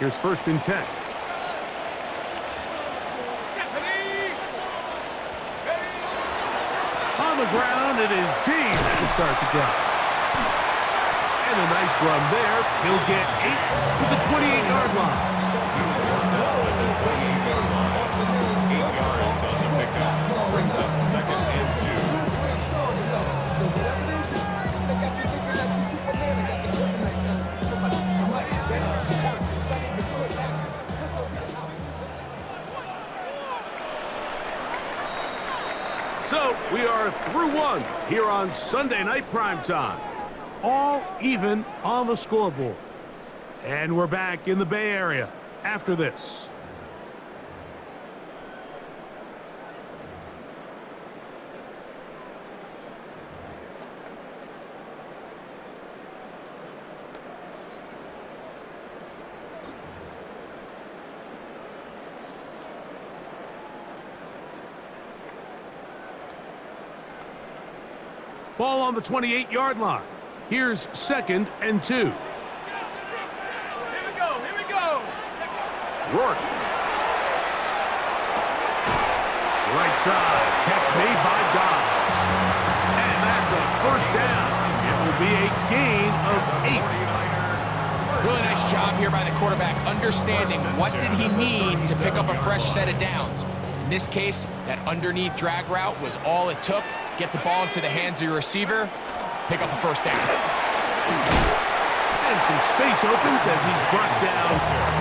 Here's 1st and 10. On the ground, it is James to start the drive. And a nice run there. He'll get 8 to the 28-yard line. 8 yards on the pickup. Brings up 2nd and 2. So we are through one here on Sunday Night Primetime. All even on the scoreboard. And we're back in the Bay Area after this. Ball on the 28-yard line. Here's 2nd and 2. Here we go. Rourke. Right side. Catch made by Dobbs. And that's a 1st down. It will be a gain of 8. Really nice job here by the quarterback, understanding what did he need to pick up a fresh set of downs. In this case, that underneath drag route was all it took. Get the ball into the hands of your receiver, pick up a 1st down. And some space opens as he's brought down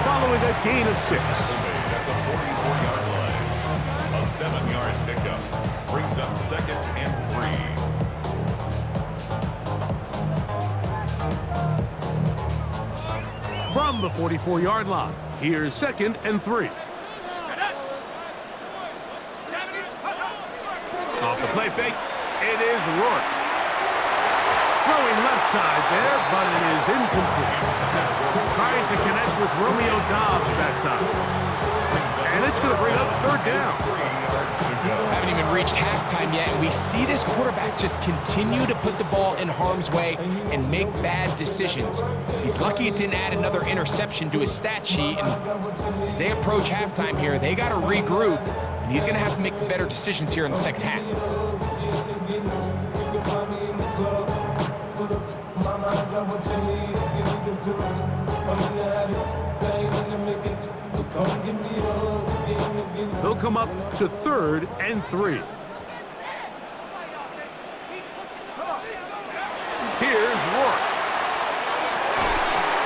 following a gain of 6. At the 44-yard line. A 7-yard pickup. Brings up 2nd and 3. From the 44-yard line, here's 2nd and 3. Off the play fake, it is Rourke. Throwing left side there, but it is incomplete. Trying to connect with Romeo Dobbs that time. And it's going to bring up 3rd down. Haven't even reached halftime yet, and we see this quarterback just continue to put the ball in harm's way and make bad decisions. He's lucky it didn't add another interception to his stat sheet, and as they approach halftime here, they got to regroup, and he's going to have to make the better decisions here in the 2nd half. They'll come up to 3rd and 3. Here's Rourke.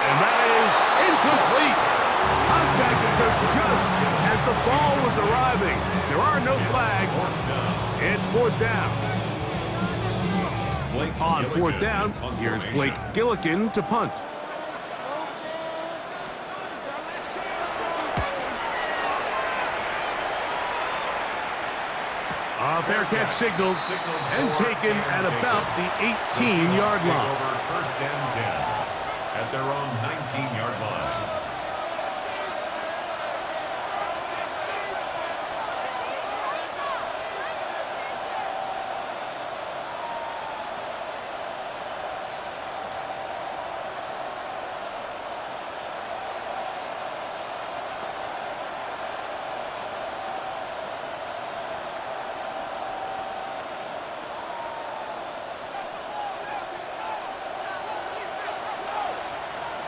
And that is incomplete. Contact occurred just as the ball was arriving. There are no flags. It's 4th down. On 4th down, here's Blake Gillikin to punt. A fair catch signals and taken at about the 18-yard line. Over 1st and 10 at their own 19-yard line.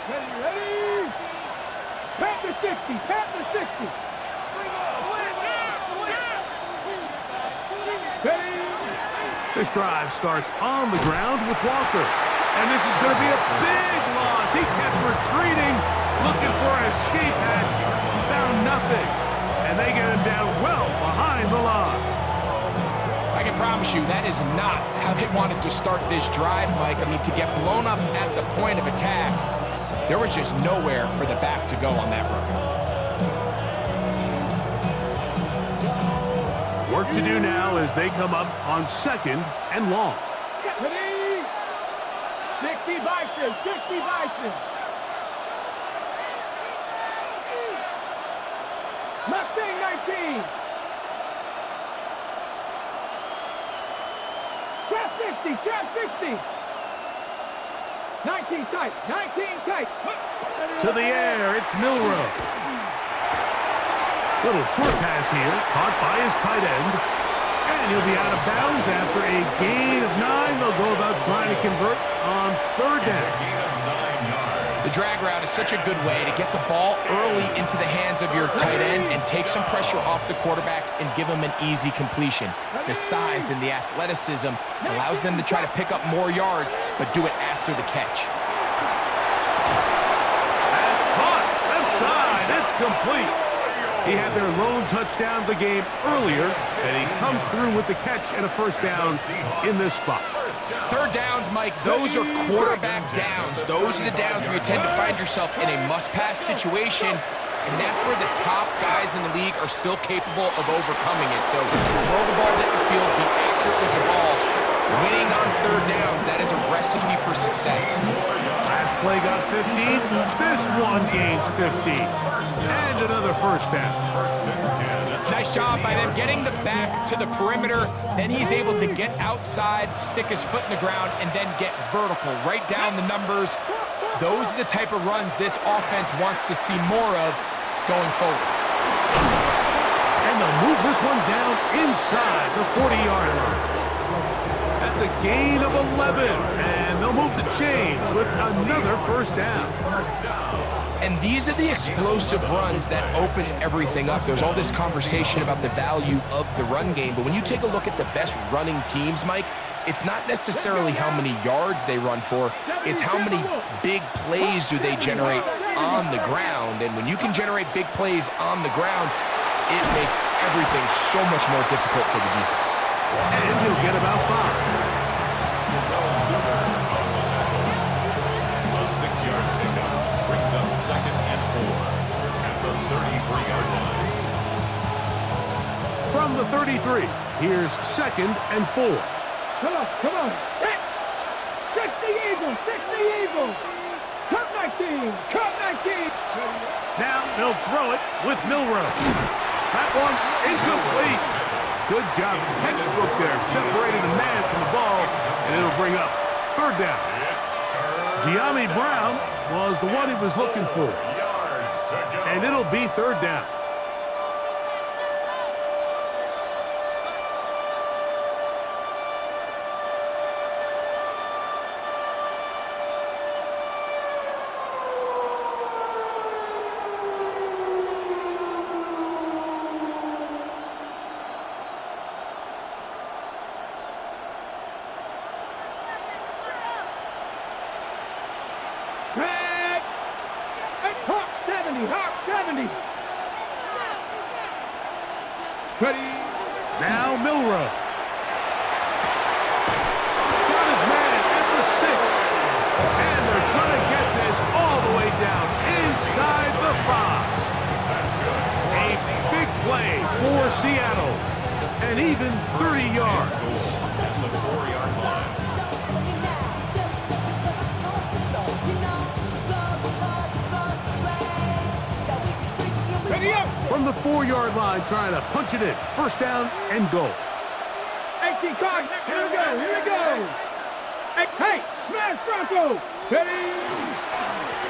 Ready? Panther 60, Panther 60. Ready? This drive starts on the ground with Walker. And this is going to be a big loss. He kept retreating, looking for an escape hatch. Found nothing. And they get him down well behind the line. I can promise you that is not how they wanted to start this drive, Mike. I mean, to get blown up at the point of attack, there was just nowhere for the back to go on that run. Work to do now as they come up on 2nd and long. Ready? 60 Bison, 60 Bison. Mustang 19. Trap 60, Trap 60. 19 tight. 19 tight. To the air, it's Milroe. Little short pass here, caught by his tight end. And he'll be out of bounds after a gain of 9. They'll go about trying to convert on third down. The drag route is such a good way to get the ball early into the hands of your tight end and take some pressure off the quarterback and give him an easy completion. The size and the athleticism allows them to try to pick up more yards, but do it after the catch. That's caught. Left side. It's complete. He had their lone touchdown of the game earlier, and he comes through with the catch and a first down in this spot. Third downs, Mike, those are quarterback downs. Those are the downs where you tend to find yourself in a must-pass situation, and that's where the top guys in the league are still capable of overcoming it. So throw the ball down the field, be accurate with the ball. Winning on third downs, that is a recipe for success. Last play got 15. This one gains 15. And another first down. Nice job by them getting the back to the perimeter. Then he's able to get outside, stick his foot in the ground, and then get vertical. Right down the numbers. Those are the type of runs this offense wants to see more of going forward. And they'll move this one down inside the 40-yard line. That's a gain of 11, and they'll move the chains with another first down. And these are the explosive runs that open everything up. There's all this conversation about the value of the run game, but when you take a look at the best running teams, Mike, it's not necessarily how many yards they run for, it's how many big plays do they generate on the ground. And when you can generate big plays on the ground, it makes everything so much more difficult for the defense. And he'll get about 5. A 6-yard pickup brings up 2nd and 4 at the 33-yard line. From the 33, here's 2nd and 4. Come on, come on. 6 the Eagles, 6 the Eagles. Cut 19, cut 19. Now they'll throw it with Milroe. That one incomplete. Good job, textbook there, separating the man from the ball, and it'll bring up third down. De'Ami Brown was the one he was looking for, and it'll be third down. Now Milroe. Got his man at the 6. And they're going to get this all the way down inside the 5. A big play for Seattle. And even 30 yards. At the 4-yard line. Ready up. From the 4-yard line, trying to punch it in. First down and goal. 18 cards. Here we go. Here we go. Hey, smash Bronco. Ready.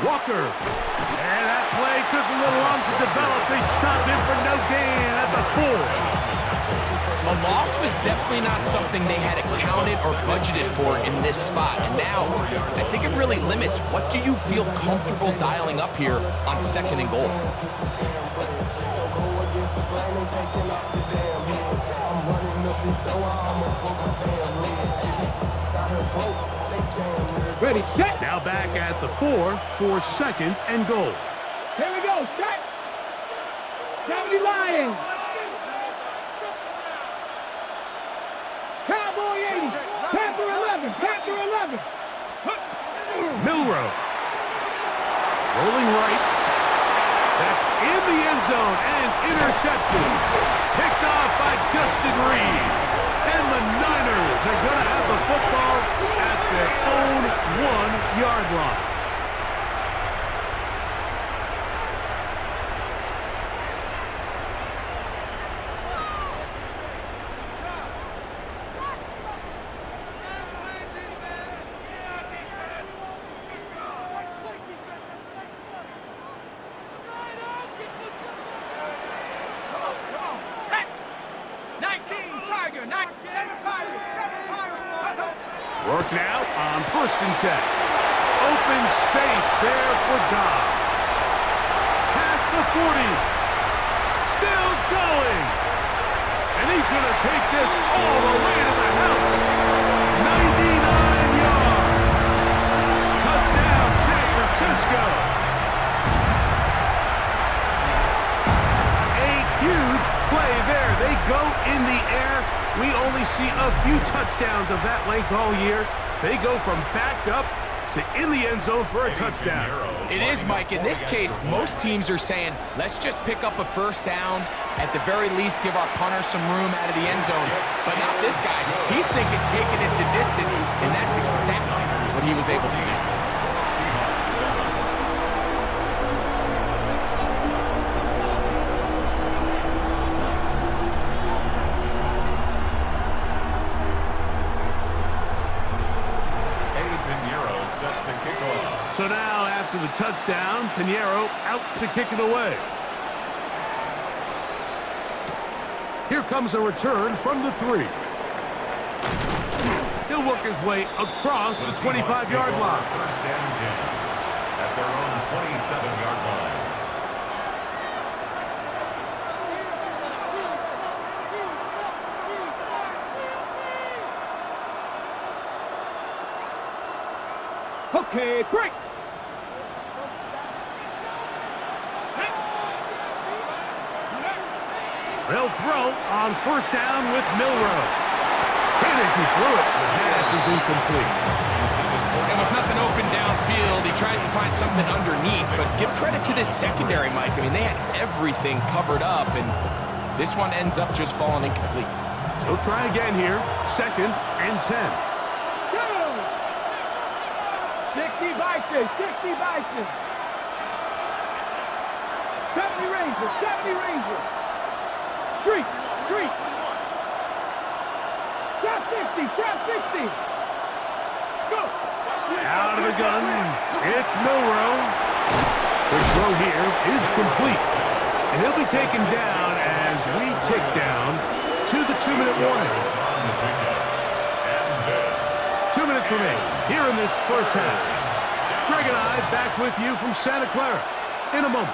Walker. And that play took a little long to develop. They stopped him for no gain at the 4. A loss was definitely not something they had accounted or budgeted for in this spot. And now, I think it really limits what do you feel comfortable dialing up here on 2nd and goal. Ready, set. Now back at the 4 for 2nd and goal. Here we go. Set. 70 Lions. Cowboy 80. Panther 11. Panther 11. Milroe. Rolling right. That's in the end zone and intercepted. Picked off by Justin Reed. And the Niners are going to have the football at their own 1-yard line. Working out on 1st and 10. Open space there for Dobbs. Past the 40. Still going. And he's going to take this all the way to the house. 99 yards. Touchdown, San Francisco. A huge play there. They go in the air. We only see a few touchdowns of that length all year. They go from backed up to in the end zone for a touchdown. It is, Mike. In this case, most teams are saying, let's just pick up a first down. At the very least, give our punter some room out of the end zone. But not this guy. He's thinking taking it to distance, and that's exactly what he was able to do. So now, after the touchdown, Pinheiro out to kick it away. Here comes a return from the 3. He'll work his way across the 25-yard line. First down 10 at their own 27-yard line. Okay, break. They'll throw on 1st down with Milroe. Hit as he threw it. The pass is incomplete. And with nothing open downfield, he tries to find something underneath. But give credit to this secondary, Mike. I mean, they had everything covered up, and this one ends up just falling incomplete. He'll try again here. 2nd and 10. Go! 60 Vikings, 60 Vikings. 70 Rangers, 70 Rangers. Street. Trap 60, trap 60. Go. Out of the gun, it's Milroe. The throw here is complete. And he'll be taken down as we tick down to the 2-minute warning. 2 minutes remain here in this first half. Greg and I back with you from Santa Clara in a moment.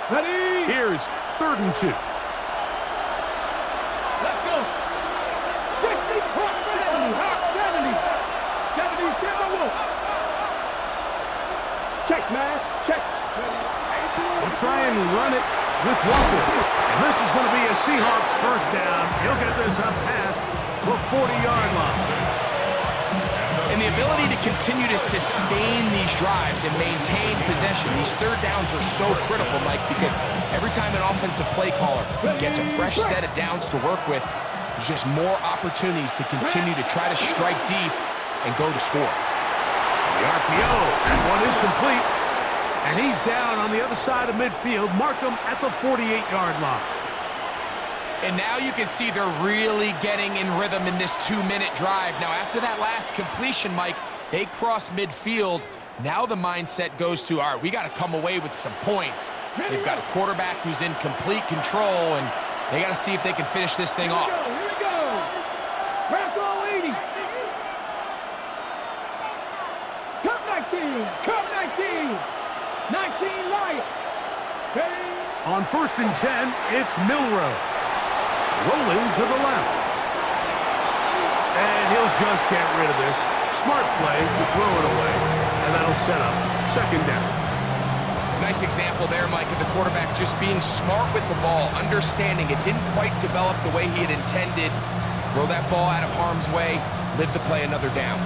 Ready? Here's 3rd and 2. Let's go. 60, 70, 70, Timberwolves. Check, man. Check. They'll try and run it with Walker. And this is going to be a Seahawks first down. He'll get this up past the 40-yard line. And the ability to continue to sustain these drives and maintain possession, these 3rd downs are so critical, Mike, because every time an offensive play caller gets a fresh set of downs to work with, there's just more opportunities to continue to try to strike deep and go to score. The RPO, that one is complete. And he's down on the other side of midfield. Mark him at the 48-yard line. And now you can see they're really getting in rhythm in this 2-minute drive. Now, after that last completion, Mike, they cross midfield. Now the mindset goes to, all right, we got to come away with some points. They've got a quarterback who's in complete control, and they got to see if they can finish this thing off. Here we go. Crack all 80. Cup 19. Cup 19. 19 Lions. Hey. On 1st and 10, it's Milroe. Rolling to the left. And he'll just get rid of this. Smart play to throw it away. And that'll set up 2nd down. Nice example there, Mike, of the quarterback just being smart with the ball, understanding it didn't quite develop the way he had intended. Throw that ball out of harm's way, live to play another down.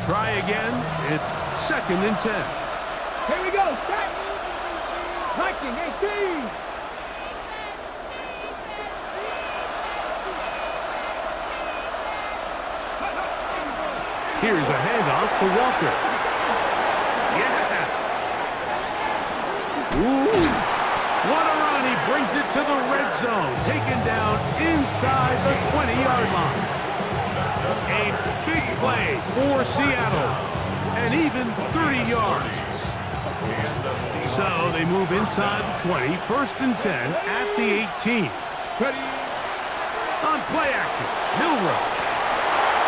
Try again. It's 2nd and 10. Here we go. Set. Viking 18. Here's a handoff to Walker. Yeah. Ooh. What a run. He brings it to the red zone. Taken down inside the 20-yard line. A big play for Seattle. And even 30 yards. So they move inside the 20. First and 10 at the 18. Ready. On play action, Milrow.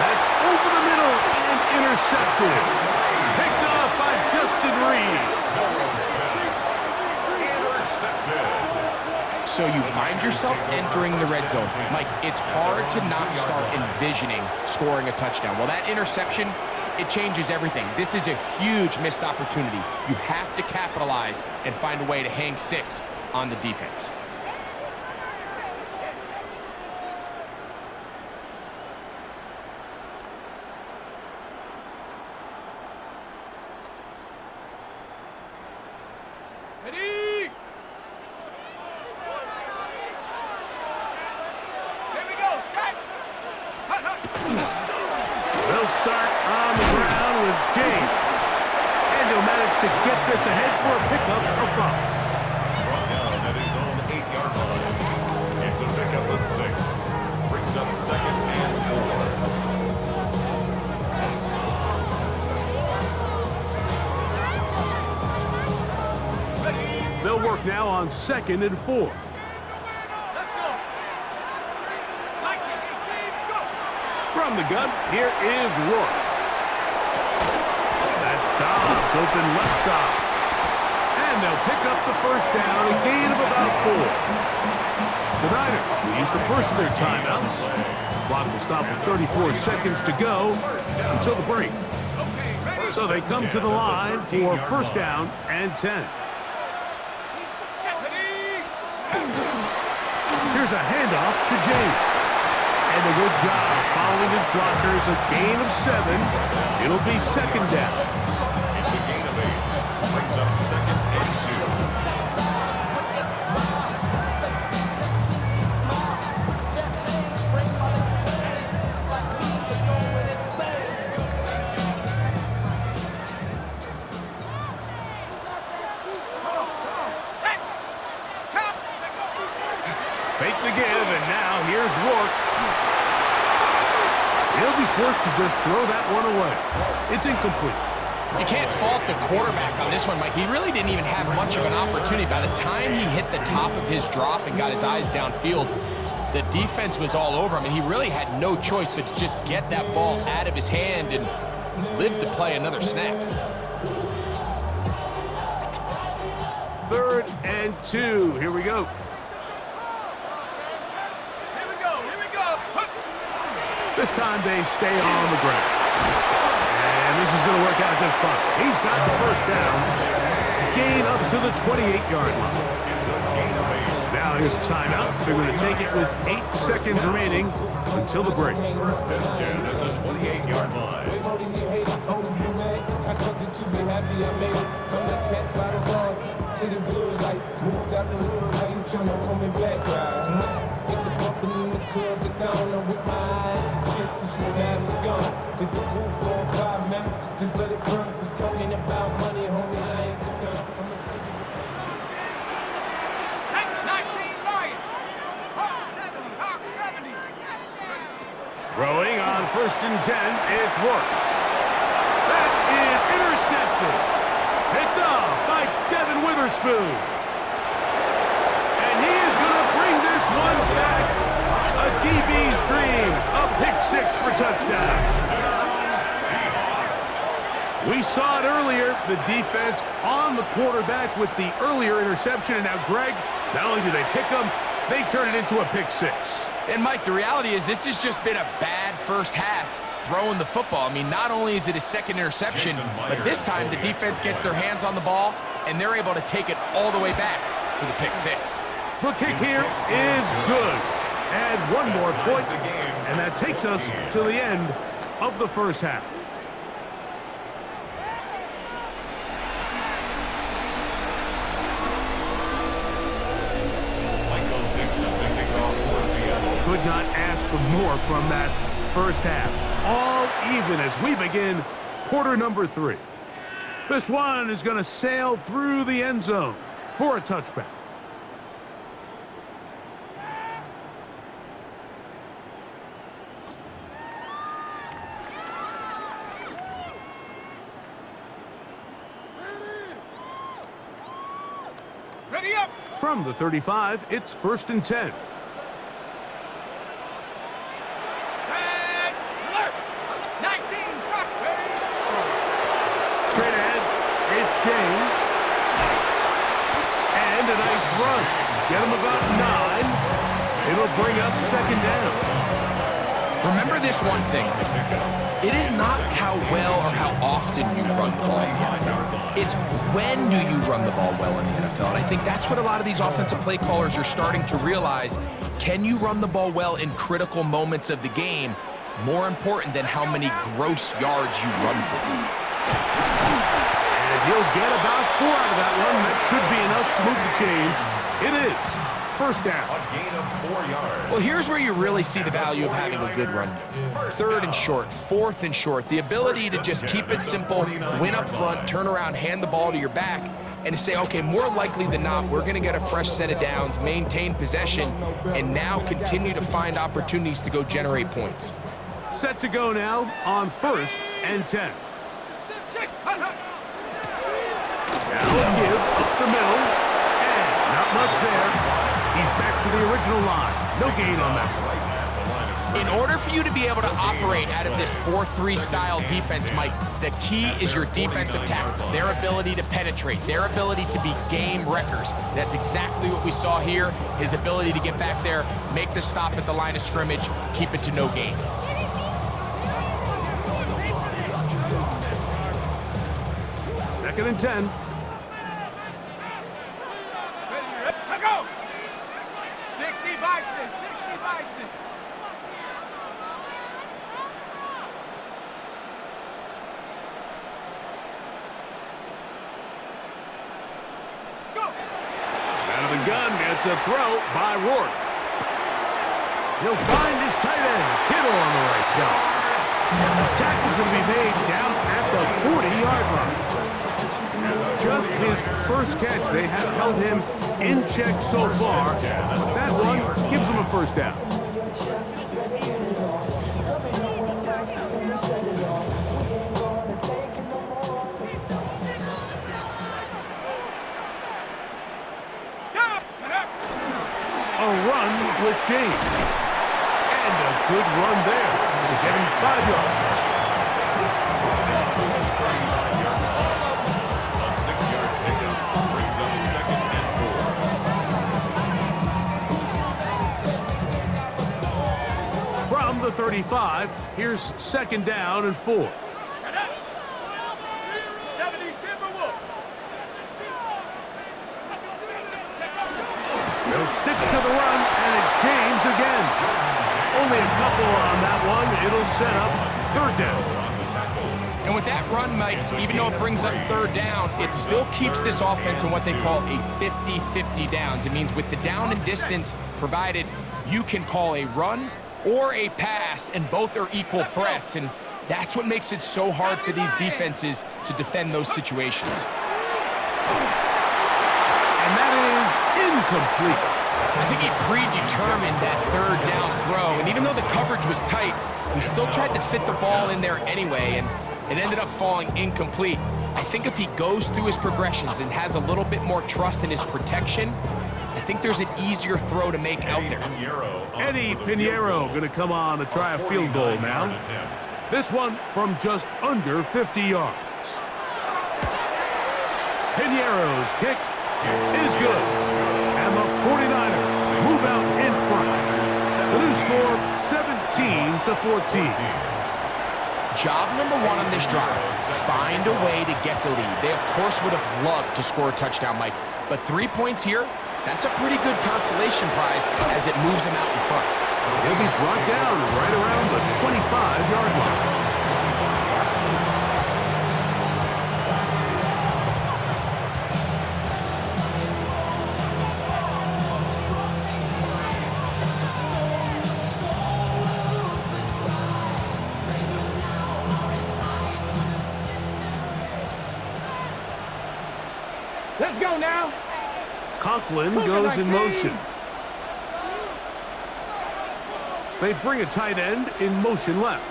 That's over the middle and intercepted. Picked off by Justin Reed. So you find yourself entering the red zone. Mike, it's hard to not start envisioning scoring a touchdown. Well, that interception, it changes everything. This is a huge missed opportunity. You have to capitalize and find a way to hang 6 on the defense. They'll start on the ground with James. And he'll manage to get this ahead for a pickup of 5. Brought down at his own 8-yard line. It's a pickup of 6. Brings up second and 4. They'll work now on 2nd and 4. From the gun, here is Rourke. That's Dobbs, open left side. And they'll pick up the first down, a gain of about 4. The Niners will use the first of their timeouts. The clock will stop with 34 seconds to go until the break. So they come to the line for first down and 10. Here's a handoff to James. And a good job following his blockers, a gain of 7. It'll be second down. It's a gain of 8. Brings up second and 2. Fake the give, and now here's Rourke. He'll be forced to just throw that one away. It's incomplete. You can't fault the quarterback on this one, Mike. He really didn't even have much of an opportunity. By the time he hit the top of his drop and got his eyes downfield, the defense was all over him, and he really had no choice but to just get that ball out of his hand and live to play another snap. 3rd and 2. Here we go. This time they stay on the ground. And this is going to work out just fine. He's got the first down. Gain up to the 28-yard line. Now his timeout. They're going to take it with 8 seconds remaining until the break. First and 10 at the 28-yard line. Just let it burn, cause talking about money, homie, I ain't concerned. 19 Lion. Hawk 70, Hawk 70. Throwing on 1st and 10, it's Rourke. That is intercepted. Picked off by Devin Witherspoon. And he is going to bring this one back. A DB's dream. A pick 6 for touchdown. We saw it earlier, the defense on the quarterback with the earlier interception. And now, Greg, not only do they pick him, they turn it into a pick 6. And, Mike, the reality is this has just been a bad first half throwing the football. I mean, not only is it his 2nd interception, but this time the defense gets their hands on the ball, and they're able to take it all the way back for the pick 6. The kick here is good. Add one more point, and that takes us to the end of the first half. Could not ask for more from that first half. all even as we begin quarter number 3. This one is going to sail through the end zone for a touchback. Ready up! From the 35, it's 1st and 10. Set! Alert! 19, truck! Straight ahead, it's James. And a nice run. Get him about 9. It'll bring up 2nd down. Remember this one thing. It is not how well or how often you run the ball in the NFL. It's when do you run the ball well in the NFL. And I think that's what a lot of these offensive play callers are starting to realize. Can you run the ball well in critical moments of the game? More important than how many gross yards you run for. And he'll get about 4 out of that one. That should be enough to move the chains. It is 1st down. A gain of 4 yards. Well, here's where you really see the value of having a good run game. 3rd and short, 4th and short. The ability to just keep it simple, win up front, turn around, hand the ball to your back, and to say, okay, more likely than not, we're going to get a fresh set of downs, maintain possession, and now continue to find opportunities to go generate points. Set to go now on 1st and 10. Now give up the middle, and not much there. He's back to the original line. No gain on that one. In order for you to be able to operate out of this 4-3 style defense, Mike, the key is your defensive tackles, their ability to penetrate, their ability to be game wreckers. That's exactly what we saw here, his ability to get back there, make the stop at the line of scrimmage, keep it to no gain. Second and 10. Go! 60 Bison! 60 Bison! Go! Out of the gun, it's a throw by Rourke. He'll find his tight end, Kittle on the right side. The tackle's going to be made down at the 40-yard line. Just his first catch. They have held him in check so far. But that one gives him a 1st down. A run with James. And a good run there. Getting 5 yards. A 6-yard pickup brings up 2nd and 4. From the 35, here's 2nd down and 4. 70 Timberwolf! They'll stick to the run, and it's James again. Only a couple on that one. It'll set up 3rd down. And with that run, Mike, even though it brings up 3rd down, it still keeps this offense in what they call a 50-50 downs. It means with the down and distance provided, you can call a run or a pass, and both are equal threats. And that's what makes it so hard for these defenses to defend those situations. And that is incomplete. I think he predetermined that 3rd down throw, and even though the coverage was tight, he still tried to fit the ball in there anyway, and it ended up falling incomplete. I think if he goes through his progressions and has a little bit more trust in his protection, I think there's an easier throw to make out there. Eddie Pinheiro going to come on to try a field goal now. This one from just under 50 yards. Pinheiro's kick is good. And the 49ers move out in front. The new score, 17-14. Job number 1 on this drive, find a way to get the lead. They, of course, would have loved to score a touchdown, Mike. But 3 points here, that's a pretty good consolation prize as it moves them out in front. He'll be brought down right around the 25-yard line. Let's go now. Conklin goes in motion. They bring a tight end in motion left.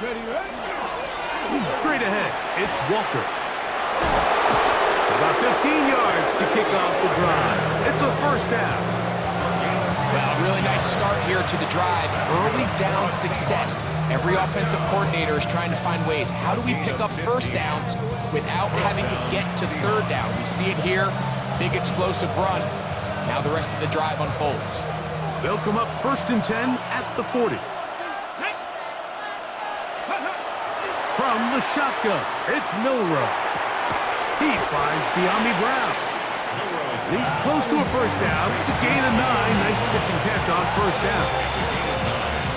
Ready, ready? Straight ahead, it's Walker. About 15 yards to kick off the drive. It's a first down. Well, really nice start here to the drive. Early down success. Every offensive coordinator is trying to find ways. How do we pick up first downs without having to get to third down? We see it here. Big explosive run. Now the rest of the drive unfolds. They'll come up 1st and 10 at the 40. From the shotgun, it's Milrow. He finds De'Ami Brown. He's close to a first down. It's a gain of 9. Nice pitch and catch on first down.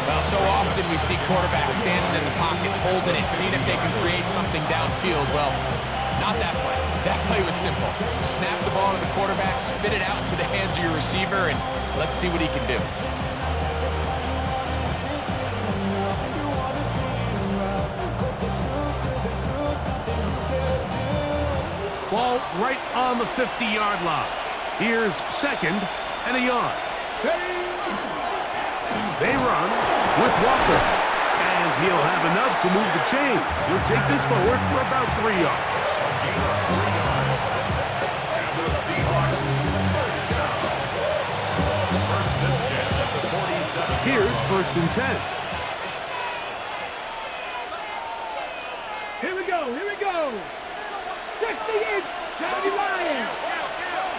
Well, so often we see quarterbacks standing in the pocket, holding it, seeing if they can create something downfield. Well, not that play. That play was simple. Snap the ball to the quarterback, spit it out into the hands of your receiver, and let's see what he can do. Ball right on the 50-yard line. Here's 2nd and a yard. They run with Walker. And he'll have enough to move the chains. He'll take this forward for about 3 yards. And the Seahawks first down. 1st and 10 at the 47. Here's 1st and 10. Here we go, here we go. 68, Johnny Lion.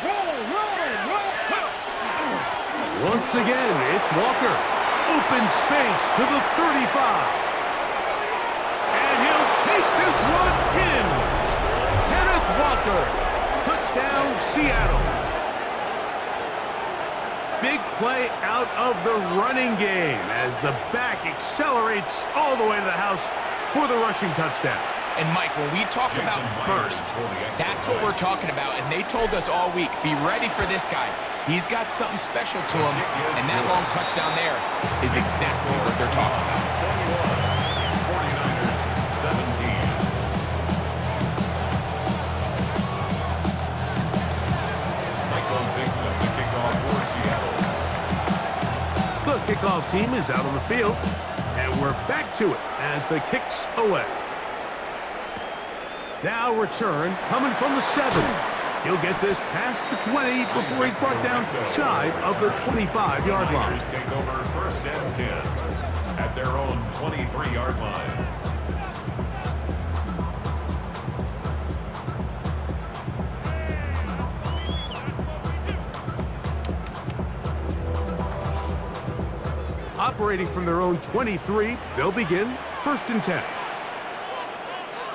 Roll, roll, roll. Once again, it's Walker. Open space to the 35. And he'll take this one in. Kenneth Walker. Touchdown, Seattle. Big play out of the running game as the back accelerates all the way to the house for the rushing touchdown. And Mike, when we talk about burst, that's what we're talking about. And they told us all week, be ready for this guy. He's got something special to him, and that long touchdown there is exactly what they're talking about. 49ers 17. Michael Dixon, the kickoff for Seattle. The kickoff team is out on the field, and we're back to it as the kick's away. Now return coming from the 7. He'll get this past the 20 before he's brought down shy of the 25-yard line. Niners take over 1st and 10 at their own 23-yard line. Operating from their own 23, they'll begin 1st and 10.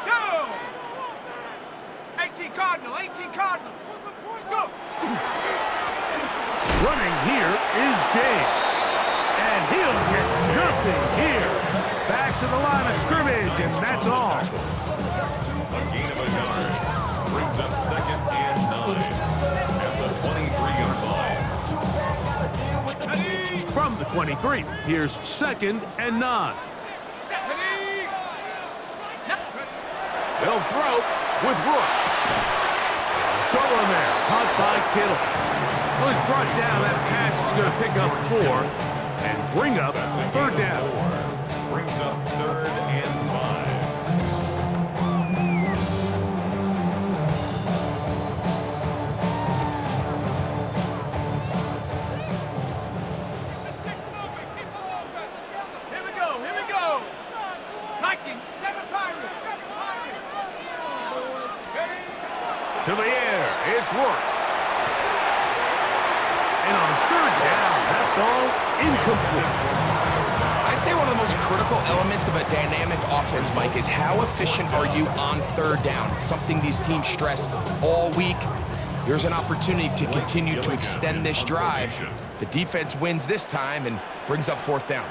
Go! 18 Cardinal, 18 Cardinal. Go! Running here is James. And he'll get nothing here. Back to the line of scrimmage, and that's all. A gain of a yard. Brings up 2nd and 9 at the 23-yard line. From the 23, here's 2nd and 9. They'll throw with Rook. Short one there, caught by Kittle. Well, he's brought down. That pass is going to pick up 4 and bring up 3rd down. Brings up 3rd and 5. Here we go, here we go. Viking, 7 Pirates, 7 Pirates. To the air, it's Rook. And on 3rd down, that ball incomplete. I'd say one of the most critical elements of a dynamic offense, Mike, is how efficient are you on 3rd down? It's something these teams stress all week. Here's an opportunity to continue to extend this drive. The defense wins this time and brings up 4th down.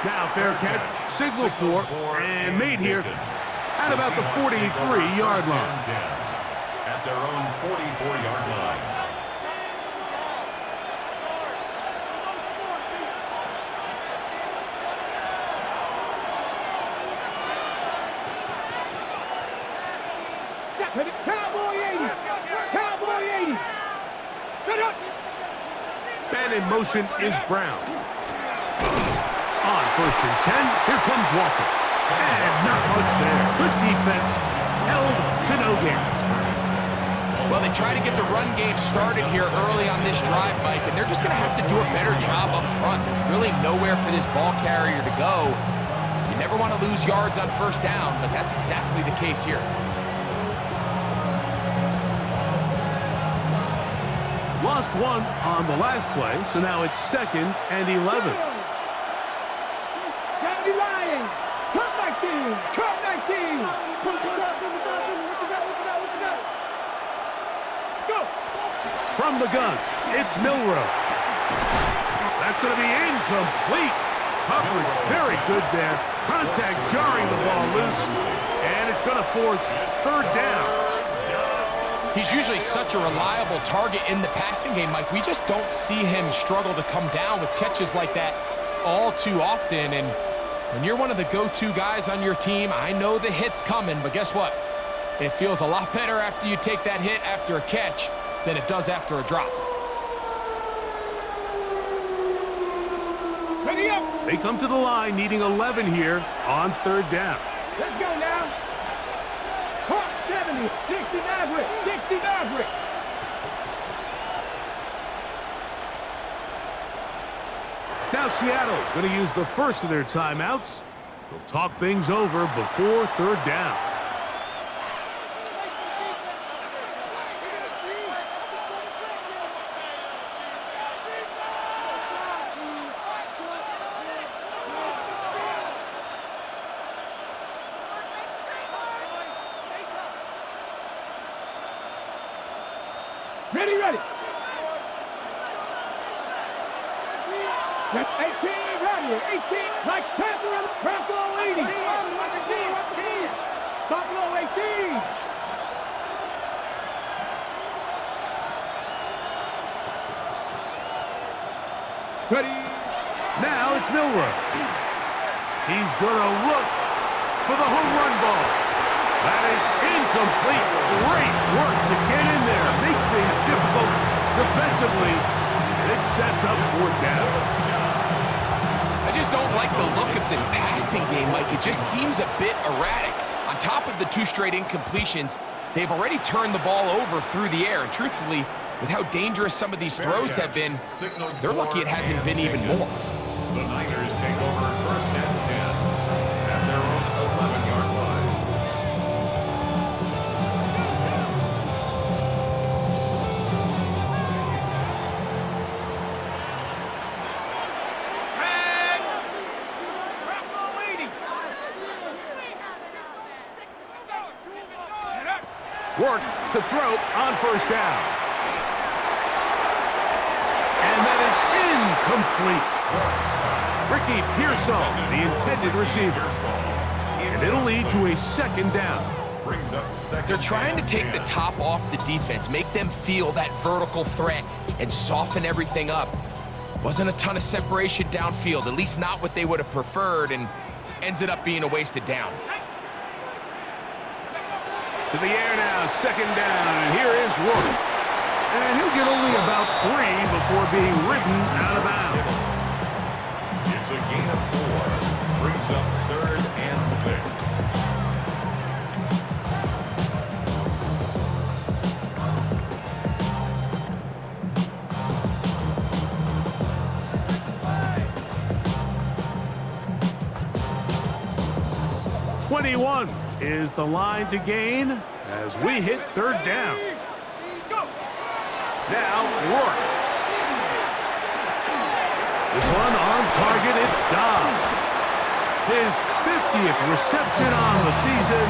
Now fair catch, signal for, and made here at about the 43-yard line. At their own 44-yard line. Cowboy 80. Cowboy 80. Man in motion is Brown. On 1st and 10, here comes Walker. And not much there. Good defense. Held to no gain. Well, they try to get the run game started here early on this drive, Mike, and they're just going to have to do a better job up front. There's really nowhere for this ball carrier to go. You never want to lose yards on 1st down, but that's exactly the case here. Lost one on the last play, so now it's 2nd and 11. County Lions. Come 19. Come 19. Let's go. From the gun, it's Milrow. That's going to be incomplete. Coverage very good there. Contact jarring the ball loose, and it's going to force 3rd down. He's usually such a reliable target in the passing game, Mike. We just don't see him struggle to come down with catches like that all too often. And when you're one of the go-to guys on your team, I know the hit's coming, but guess what? It feels a lot better after you take that hit after a catch than it does after a drop. Ready up. They come to the line needing 11 here on 3rd down. Let's go now. Hawk 70. 60 Maverick. 60 Maverick. Now Seattle going to use the first of their timeouts. They'll talk things over before 3rd down. Ready, ready. That's 18, ready. 18, like Panther and Buffalo 80. Buffalo 18. Ready. Now it's Milrow. He's going to look for the home run ball. That is incomplete. Great work to get in there, make things difficult defensively, and it sets up 4th down. I just don't like the look of this passing game, Mike. It just seems a bit erratic. On top of the 2 straight incompletions, they've already turned the ball over through the air, and truthfully, with how dangerous some of these throws have been, they're lucky it hasn't been even more. The Niners take over 1st and 10 at their own 11-yard line. Work to throw on 1st down. And that is incomplete. Ricky Pearsall, the intended receiver. And it'll lead to a 2nd down. They're trying to take the top off the defense, make them feel that vertical threat, and soften everything up. Wasn't a ton of separation downfield, at least not what they would have preferred, and ends it up being a wasted down. To the air now, 2nd down, and here is Rourke. And he'll get only about 3 before being ridden out of bounds. It's a gain of 4. Brings up 3rd and 6. "21 is the line to gain as we hit 3rd down. Now, Rourke. This one on target, it's Dobbs. His 50th reception on the season,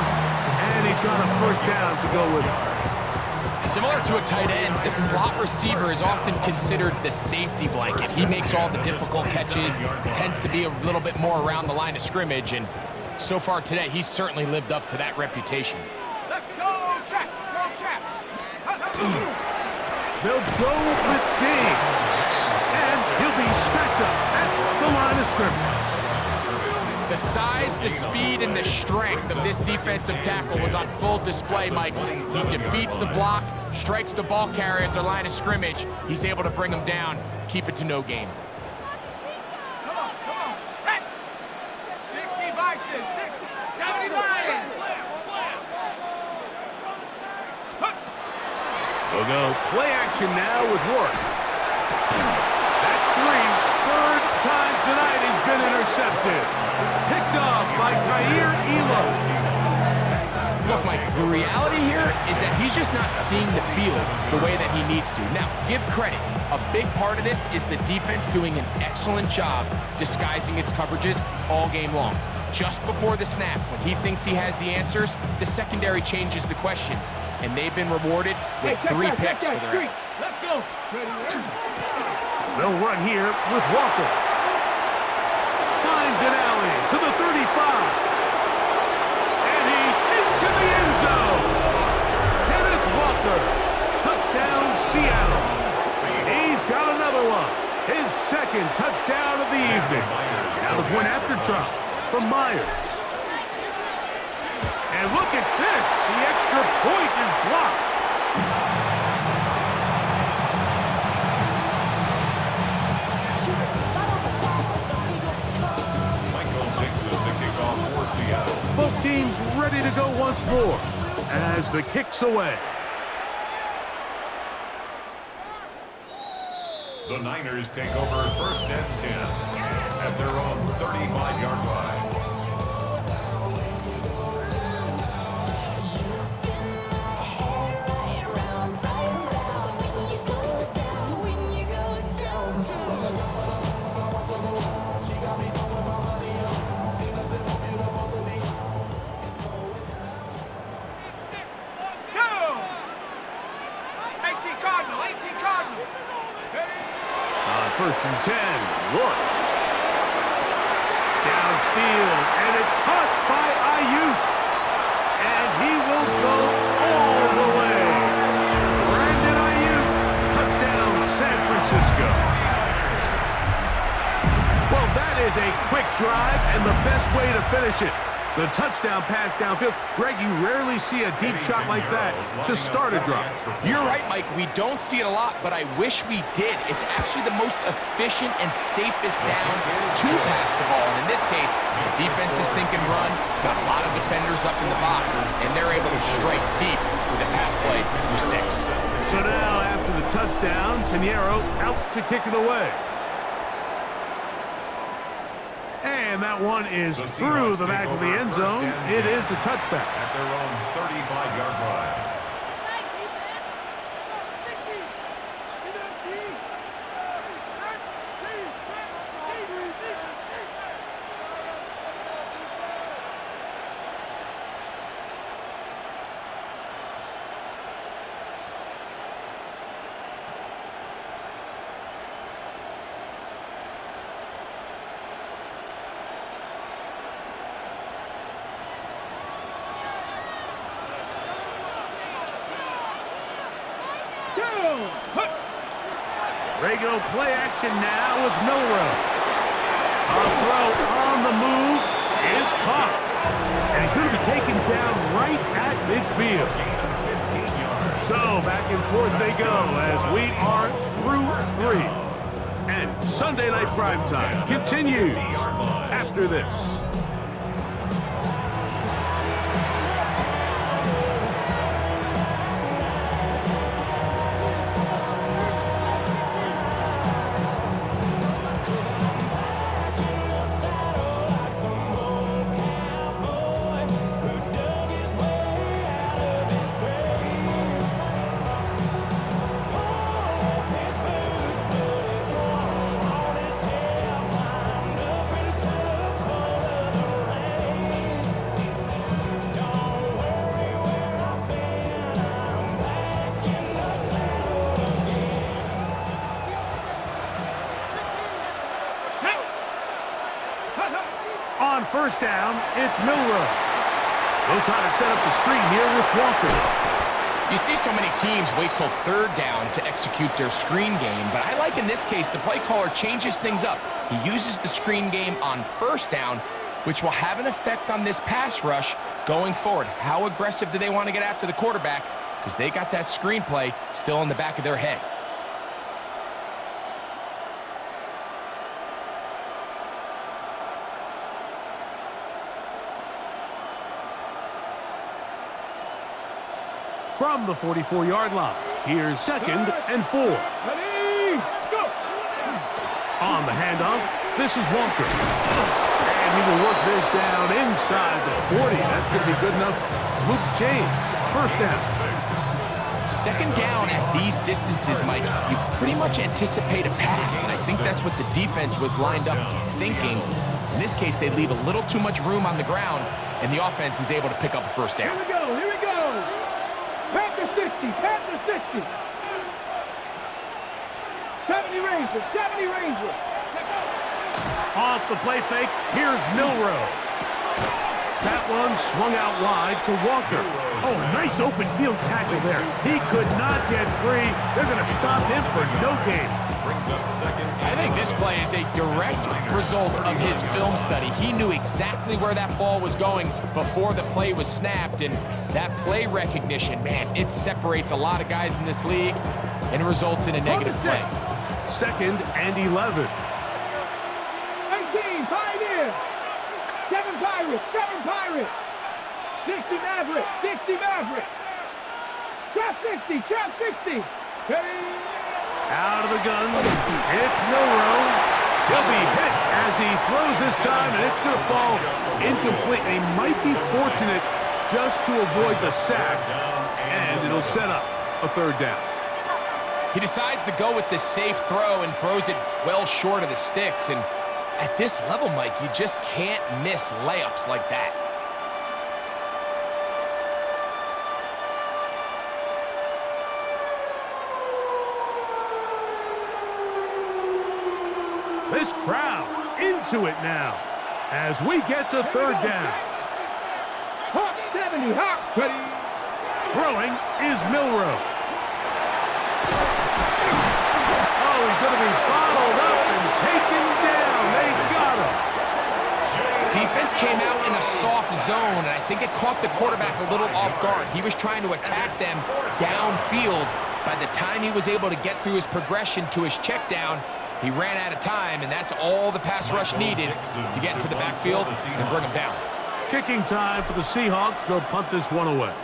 and he's got a 1st down to go with it. Similar to a tight end, the slot receiver is often considered the safety blanket. He makes all the difficult catches, tends to be a little bit more around the line of scrimmage, and so far today, he's certainly lived up to that reputation. They'll go with James, and he'll be stacked up at the line of scrimmage. The size, the speed, and the strength of this defensive tackle was on full display, Mike. He defeats the block, strikes the ball carrier at the line of scrimmage. He's able to bring him down, keep it to no gain. Come on, set. 60 Bison, 60, 70 Lions. We'll go play action now with Rourke. That's three. Third time tonight he's been intercepted. Picked off by Zaire Elos. Look, Mike, the reality here is that he's just not seeing the field the way that he needs to. Now, give credit. A big part of this is the defense doing an excellent job disguising its coverages all game long. Just before the snap, when he thinks he has the answers, the secondary changes the questions, and they've been rewarded with 3 picks for their effort. Let's go. They'll run here with Walker. Finds an alley to the 35. And he's into the end zone. Kenneth Walker. Touchdown, Seattle. He's got another one. His second touchdown of the evening. Now the point after try from Myers. And look at this. The extra point is blocked. Both teams ready to go once more as the kick's away. The Niners take over 1st and 10 at their own 35-yard line. First and 10, Rourke. Downfield, and it's caught by Ayuk. And he will go all the way. Brandon Ayuk, touchdown, San Francisco. Well, that is a quick drive and the best way to finish it. The touchdown pass downfield. Greg, you rarely see a deep shot like that to start a drive. You're right, Mike. We don't see it a lot, but I wish we did. It's actually the most efficient and safest down to pass the ball. And in this case, the defense is thinking run, got a lot of defenders up in the box, and they're able to strike deep with a pass play for 6. So now, after the touchdown, Pinheiro out to kick it away. And that one is through the back of the end zone. It is a touchback. At their own 35-yard line. Regular play action now with Milrow. A throw on the move is caught. And he's going to be taken down right at midfield. So back and forth they go as we are through 3. And Sunday Night Primetime continues after this. On first down, it's Milrow. They'll try to set up the screen here with Walker. You see so many teams wait till 3rd down to execute their screen game, but I like in this case the play caller changes things up. He uses the screen game on 1st down which will have an effect on this pass rush going forward. How aggressive do they want to get after the quarterback? Because they got that screenplay still in the back of their head. From the 44-yard line, here's 2nd and 4. Ready, go! On the handoff, this is Walker. And he will work this down inside the 40. That's going to be good enough to move the chains. First down. 2nd down at these distances, Mike, you pretty much anticipate a pass, and I think that's what the defense was lined up thinking. In this case, they leave a little too much room on the ground, and the offense is able to pick up a first down. Here we go, here we go! Panther 60, Panther 60! 70 Rangers, 70 Rangers! Off the play fake, here's Milroe. That one swung out wide to Walker. Oh, nice open field tackle there. He could not get free. They're going to stop him for no gain. Brings up 2nd. I think this play is a direct result of his film study. He knew exactly where that ball was going before the play was snapped, and that play recognition, man, it separates a lot of guys in this league and results in a negative play. 2nd and 11. 19, Pioneer! 7 Pirates, 7 Pirates! 60 Mavericks, 60 Mavericks! Trap 60, trap 60! Ready? Out of the gun, it's Milroe. He'll be hit as he throws this time, and it's going to fall incomplete. They might be fortunate just to avoid the sack, and it'll set up a 3rd down. He decides to go with the safe throw and throws it well short of the sticks, and at this level, Mike, you just can't miss layups like that. This crowd into it now as we get to 3rd down. Hawk 70, Hawk! Ready? Throwing is Milroe. Oh, he's going to be bottled up and taken down. They got him. Defense came out in a soft zone, and I think it caught the quarterback a little off guard. He was trying to attack them downfield. By the time he was able to get through his progression to his check down, he ran out of time, and that's all the pass rush needed to get into the backfield and bring him down. Kicking time for the Seahawks. They'll punt this one away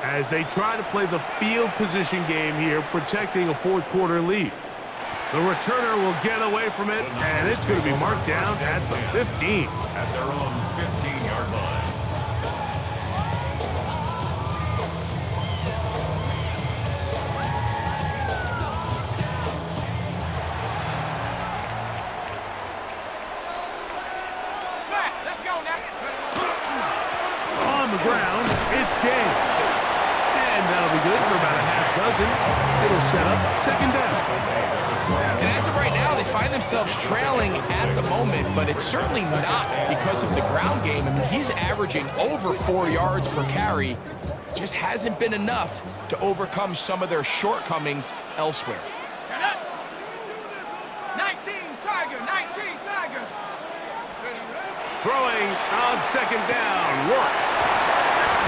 as they try to play the field position game here, protecting a 4th quarter lead. The returner will get away from it, and it's going to be marked down at the 15. At their own 15-yard line. On the ground, it's James. And that'll be good for about a half dozen. It'll set up 2nd down. And as of right now, they find themselves trailing at the moment, but it's certainly not because of the ground game. I mean, he's averaging over 4 yards per carry. Just hasn't been enough to overcome some of their shortcomings elsewhere. 19 Tiger, 19 Tiger! Throwing on 2nd down. Work.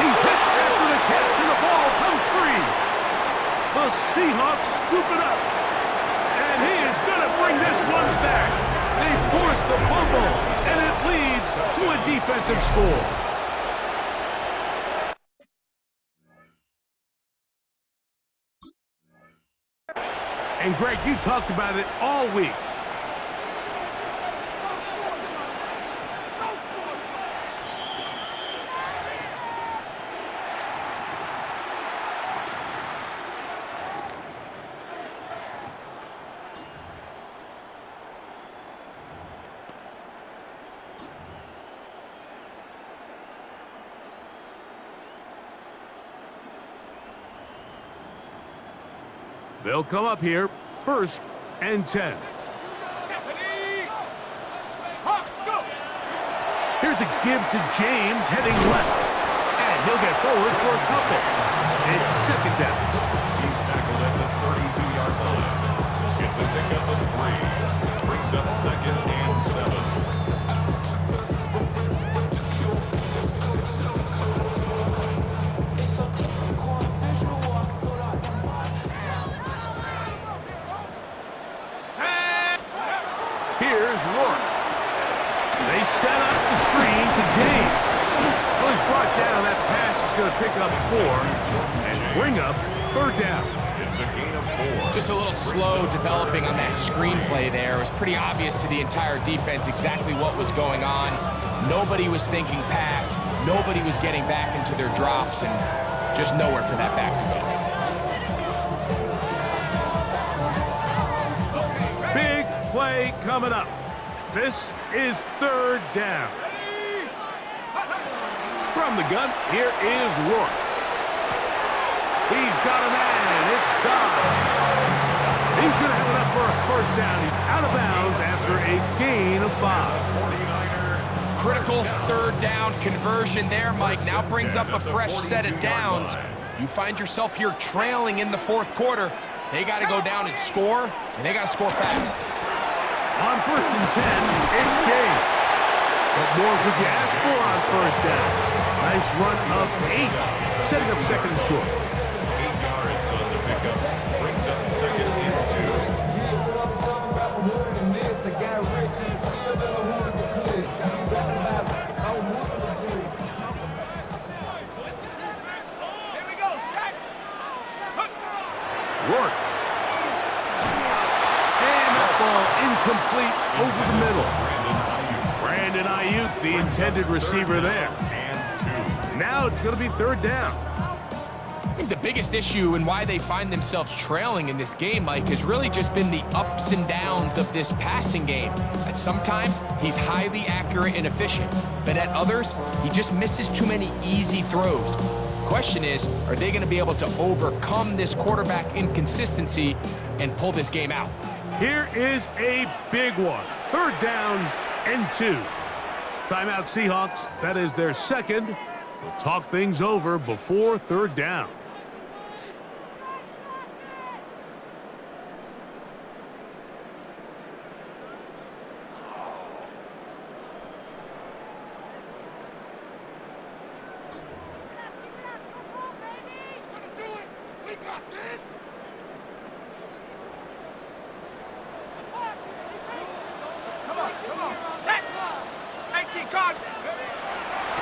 He's hit after the catch, and the ball comes free. The Seahawks scoop it up. And he is going to bring this one back. They force the fumble, and it leads to a defensive score. And Greg, you talked about it all week. They'll come up here, 1st and 10. Here's a give to James heading left. And he'll get forward for a couple. It's 2nd down. He's tackled at the 32-yard line. Gets a pickup of 3. Brings up 2nd and 7. pick up 4 and bring up third down. It's a gain of 4. Just a little slow developing on that screenplay there. It was pretty obvious to the entire defense exactly what was going on. Nobody was thinking pass. Nobody was getting back into their drops, and just nowhere for that back to go. Big play coming up. This is third down. From the gun, here is Rourke. He's got a man. It's Dobbs. He's going to have enough for a first down. He's out of bounds after a gain of 5. Critical third down conversion there, Mike. Now brings up a fresh set of downs. You find yourself here trailing in the fourth quarter. They got to go down and score, and they got to score fast. On first and 10, it's James. What more could you ask for on first down? Nice run of 8, setting up second and short. 8 yards on the pickup. Brings up second and 2. Rourke. Incomplete over the middle. Brandon Ayuk, the intended receiver there. Now it's going to be third down. I think the biggest issue and why they find themselves trailing in this game, Mike, has really just been the ups and downs of this passing game. At sometimes, he's highly accurate and efficient, but at others, he just misses too many easy throws. Question is, are they going to be able to overcome this quarterback inconsistency and pull this game out? Here is a big one. Third down and 2. Timeout Seahawks. That is their second. We'll talk things over before third down.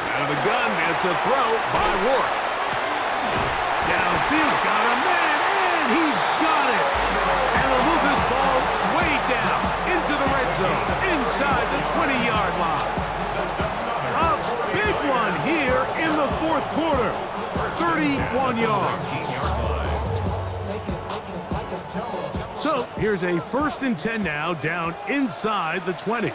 Out of the gun, it's a throw by Rourke. Downfield, got a man, and he's got it. And he'll move this ball way down into the red zone, inside the 20-yard line. A big one here in the fourth quarter. 31 yards. So here's a first and 10 now, down inside the 20.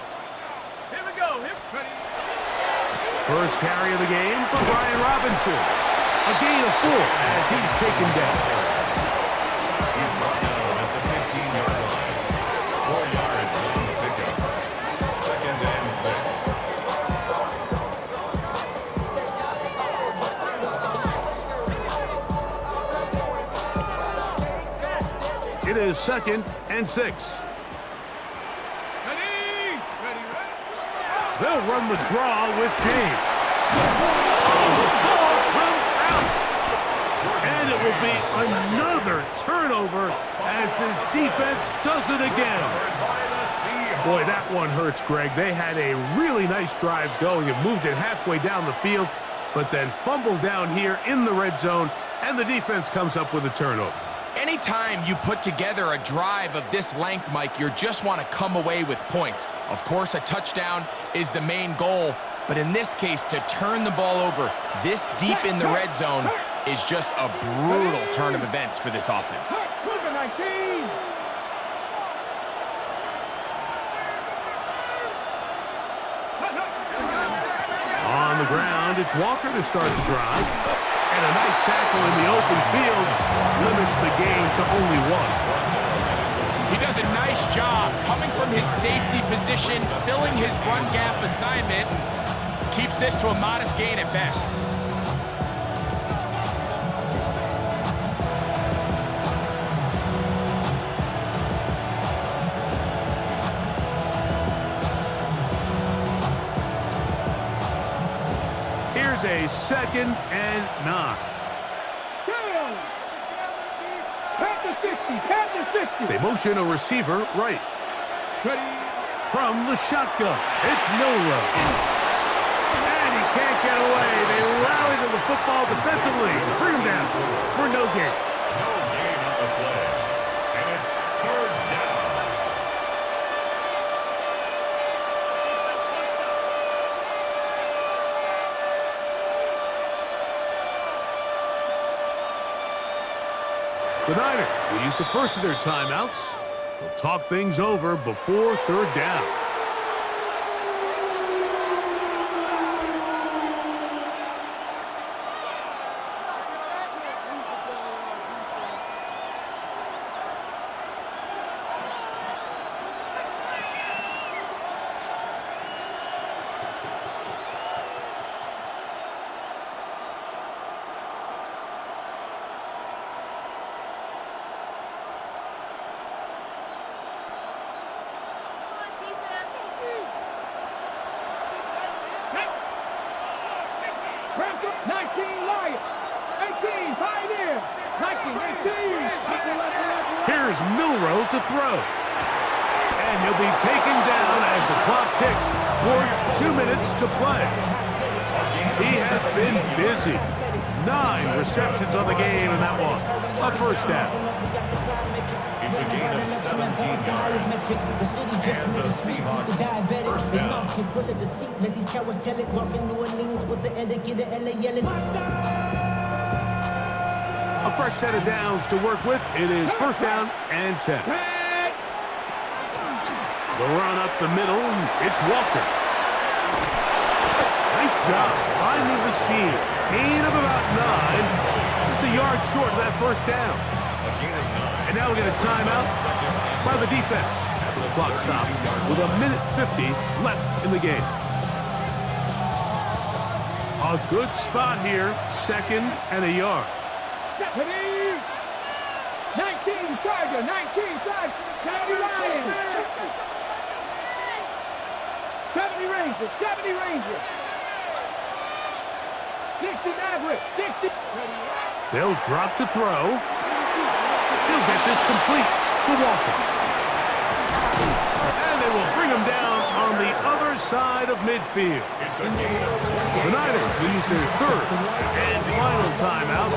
First carry of the game for Brian Robinson. A gain of 4 as he's taken down. He's brought down at the 15-yard line. 4 yards on the pickup. Second and 6. It is second and 6. They'll run the draw with James. The ball comes out. And it will be another turnover as this defense does it again. Boy, that one hurts, Greg. They had a really nice drive going and moved it halfway down the field, but then fumbled down here in the red zone, and the defense comes up with a turnover. Anytime you put together a drive of this length, Mike, you just want to come away with points. Of course, a touchdown is the main goal, but in this case, to turn the ball over this deep in the red zone is just a brutal turn of events for this offense. On the ground, it's Walker to start the drive. And a nice tackle in the open field limits the game to only 1. He does a nice job coming from his safety position, filling his run gap assignment, keeps this to a modest gain at best. Here's a second and 9. They motion a receiver right. From the shotgun, it's Milrow. And he can't get away. They rally to the football defensively. Bring him down for no gain. No gain on the play. And it's third down. The Niners will use the first of their timeouts. They'll talk things over before third down. Crampton, 19 Lions, 18 Pioneer, 19, 18. Here's Milrow to throw. And he'll be taken down as the clock ticks towards 2 minutes to play. He has been busy. 9 receptions on the game, and that one a first down. It's a gain of 17 yards. And the Seahawks first down. Full of deceit, let these cowards tell it. Walking New Orleans with the etiquette of LA yelling. A fresh set of downs to work with. It is first down and 10. The run up the middle, it's Walker. Nice job finding the seam. Gain of about 9. Just a yard short of that first down. A gain of 9. And now we get a timeout by the defense. So the clock stops with 1:50 left in the game. A good spot here, 2nd and a yard. 19 Tiger, 19 Tiger, 70 Lions. 70 Rangers, 70 Rangers. 60 Maverick, 60. They'll drop to throw. He'll get this complete to Walker. And they will bring him down on the other side of midfield. It's a gain of 20. The Niners will use their third and final timeout.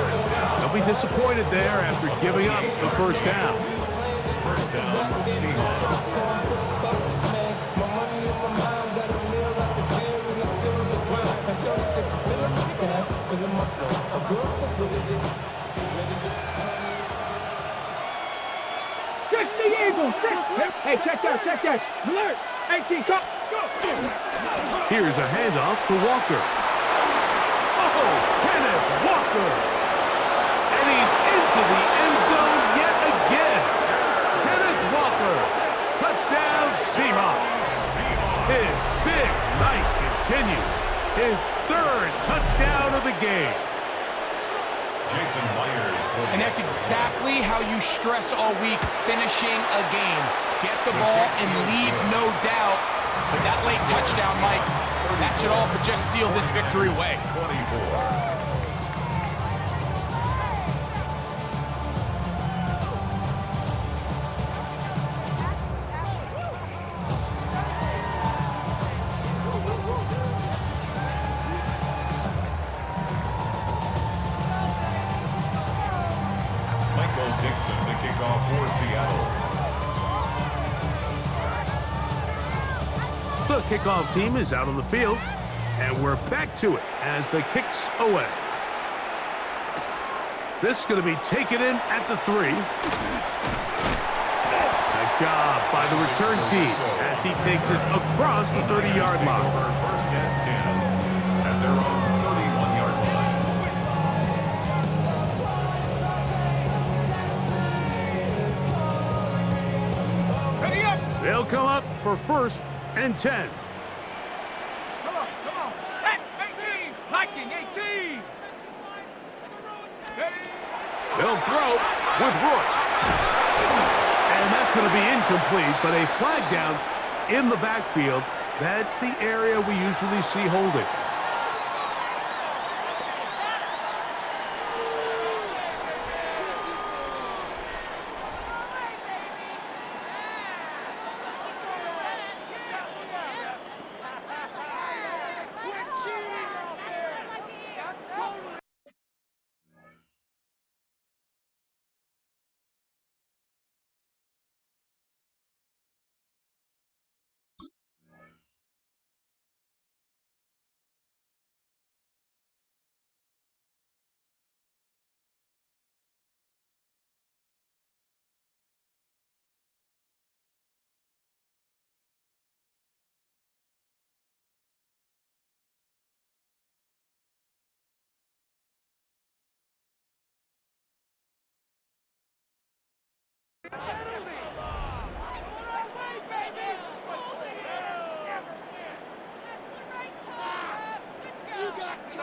They'll be disappointed there after giving up the first down. First down, Seahawks. Hey, check that. Alert! 18, go! Here's a handoff to Walker. Oh, Kenneth Walker! And he's into the end zone yet again. Kenneth Walker, touchdown Seahawks. His big night continues. His 3rd touchdown of the game. Jason Myers. And that's exactly how you stress all week, finishing a game. Get the ball and leave no doubt. But that late touchdown, Mike, that should all but just seal this victory away. 24. Dixon, the kickoff for Seattle. The kickoff team is out on the field, and we're back to it as the kick's away. This is going to be taken in at the 3. Nice job by the return team as he takes it across the 30-yard line. First and 10 at their own 31-yard line. They'll come up for first and 10. Come on. Set, 18, Viking, 18. They'll throw with Roy. And that's going to be incomplete, but a flag down in the backfield. That's the area we usually see holding.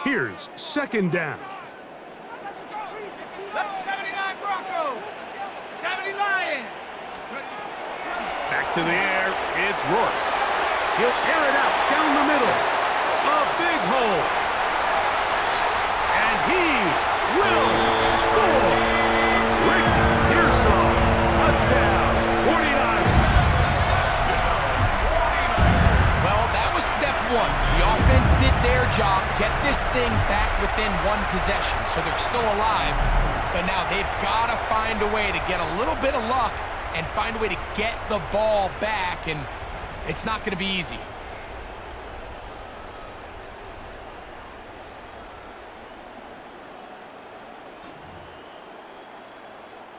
Here's second down. 79 Bronco. 70 Lion. Back to the air. It's Rourke. He'll air it out down the middle. A big hole. And he will score. Rick Pearson. Touchdown. 49ers. Well, that was step one. The offense did their job, get this thing back within one possession, so they're still alive. But now they've got to find a way to get a little bit of luck and find a way to get the ball back, and it's not going to be easy.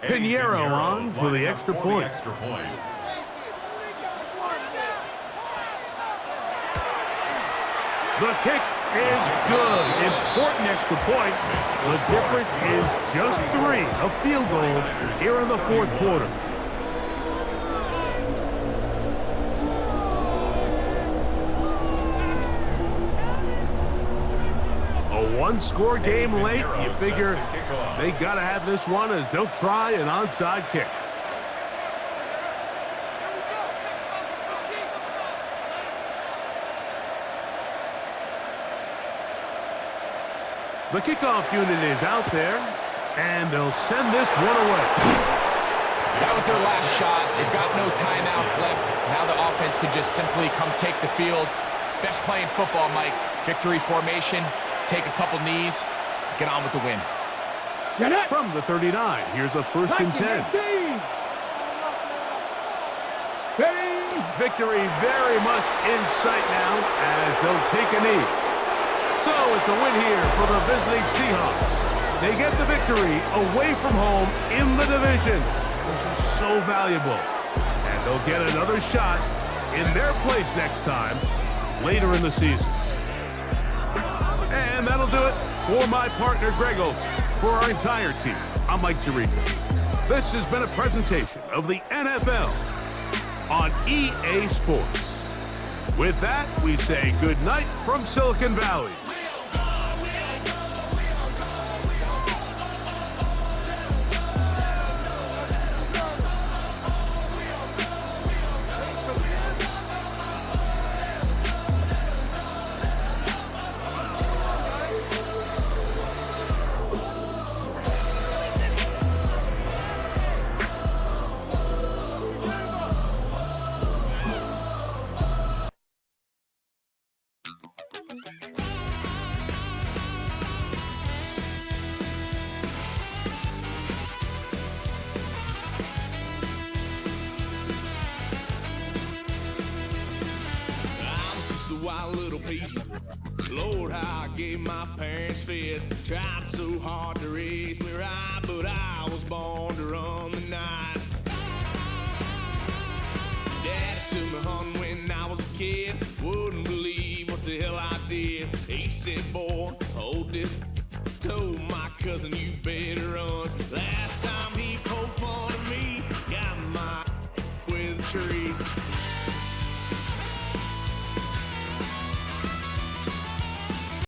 Pinheiro on for the extra point. The kick is good. Important extra point. The difference is just 3. A field goal here in the fourth quarter. A one-score game late. You figure they got to have this one as they'll try an onside kick. The kickoff unit is out there, and they'll send this one away. That was their last shot. They've got no timeouts left. Now the offense can just simply come take the field. Best play in football, Mike. Victory formation, take a couple knees, get on with the win. From the 39, here's a 1st and 10. Victory very much in sight now as they'll take a knee. So it's a win here for the visiting Seahawks. They get the victory away from home in the division. This is so valuable. And they'll get another shot in their place next time later in the season. And that'll do it for my partner Greg Olson. For our entire team, I'm Mike Tirico. This has been a presentation of the NFL on EA Sports. With that, we say good night from Silicon Valley. Wild little piece. Lord, how I gave my parents fits. Tried so hard to raise me right, but I was born to run the night. Daddy took me hunting when I was a kid. Wouldn't believe what the hell I did. He said, boy, hold this. Told my cousin, you better run. Last time